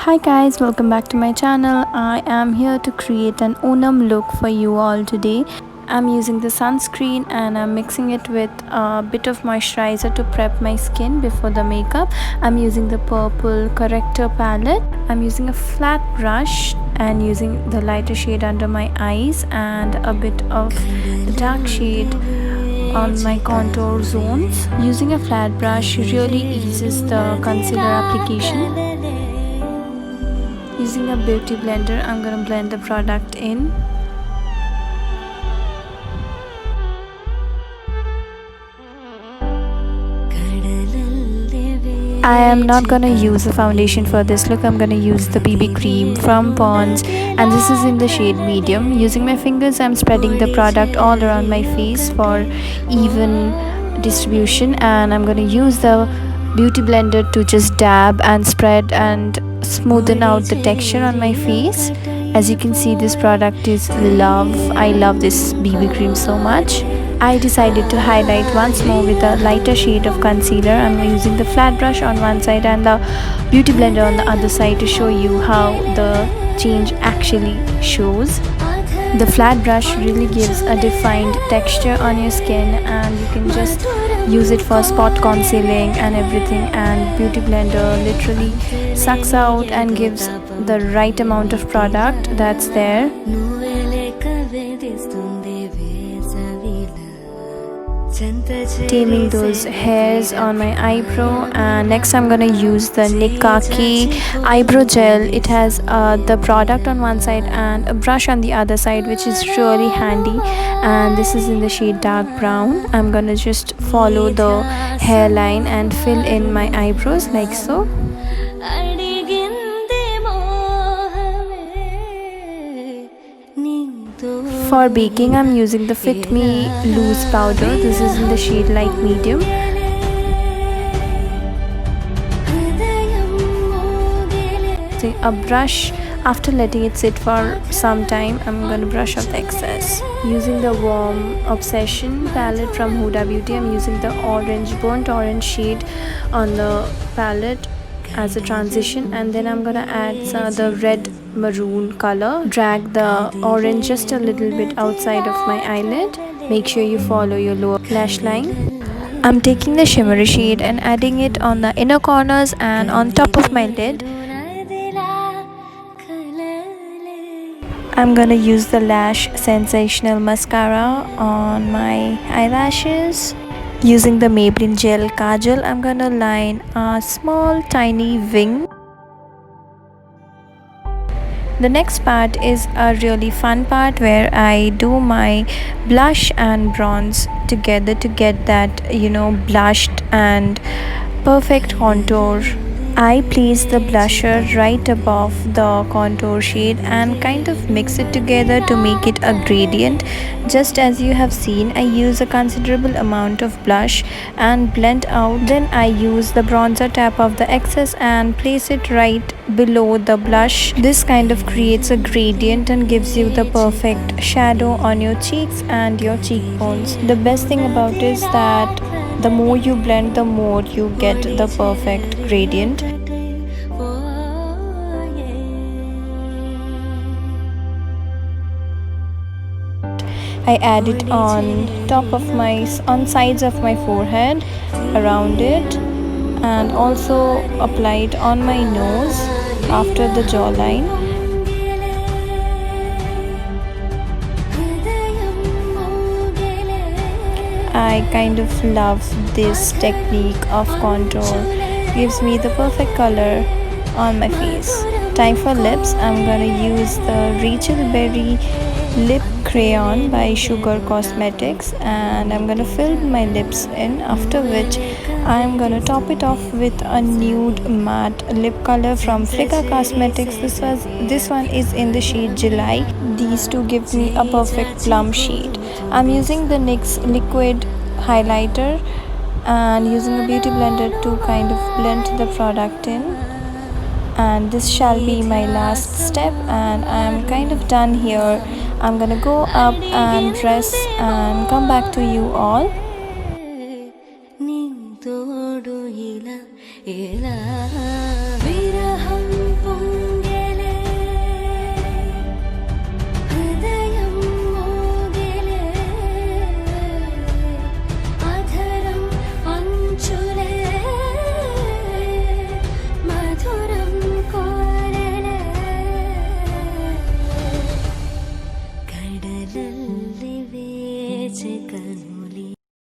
Hi guys, welcome back to my channel. I am here to create an Onam look for you all today. I'm using the sunscreen and I'm mixing it with a bit of moisturizer to prep my skin before the makeup. I'm using the purple corrector palette. I'm using a flat brush and using the lighter shade under my eyes and a bit of the dark shade on my contour zones. Using a flat brush really eases the concealer application. Using a beauty blender, I'm gonna blend the product in. I am not gonna use a foundation for this look. I'm gonna use the BB cream from Pond's and this is in the shade medium. Using my fingers, I'm spreading the product all around my face for even distribution, and I'm gonna use the beauty blender to just dab and spread and smoothen out the texture on my face. As you can see, this product is love. I love this BB cream so much. I decided to highlight once more with a lighter shade of concealer. I'm using the flat brush on one side and the beauty blender on the other side to show you how the change actually shows. The flat brush really gives a defined texture on your skin and you can just use it for spot concealing and everything, and beauty blender literally sucks out and gives the right amount of product that's there. Taming those hairs on my eyebrow, and next I'm gonna use the Nikaki eyebrow gel. It has the product on one side and a brush on the other side, which is really handy, and this is in the shade dark brown. I'm gonna just follow the hairline and fill in my eyebrows like so. For baking, I'm using the Fitme loose powder. This is in the shade light medium. A brush, after letting it sit for some time, I'm going to brush off the excess. Using the Warm Obsession palette from Huda Beauty, I'm using the burnt orange shade on the palette as a transition, and then I'm gonna add the red maroon color. Drag the orange just a little bit outside of my eyelid. Make sure you follow your lower lash line. I'm taking the shimmery shade and adding it on the inner corners and on top of my lid. I'm gonna use the Lash Sensational mascara on my eyelashes. Using the Maybelline gel kajal, I'm gonna line a small tiny wing. The next part is a really fun part where I do my blush and bronze together to get that, blushed and perfect contour. I place the blusher right above the contour shade and kind of mix it together to make it a gradient. Just as you have seen, I use a considerable amount of blush and blend out. Then I use the bronzer, tap off the excess and place it right below the blush. This kind of creates a gradient and gives you the perfect shadow on your cheeks and your cheekbones. The best thing about it is that the more you blend, the more you get the perfect gradient. I add it on sides of my forehead, around it, and also apply it on my nose after the jawline. I kind of love this technique of contour. Gives me the perfect color on my face. Time for lips. I'm gonna use the Rachel Berry lip crayon by Sugar Cosmetics, and I'm gonna fill my lips in, after which I'm gonna top it off with a nude matte lip color from Flicka Cosmetics. This one is in the shade July. These two give me a perfect plum shade. I'm using the NYX liquid highlighter and using a beauty blender to kind of blend the product in, and this shall be my last step, and I'm kind of done here. I'm gonna go up and dress and come back to you all.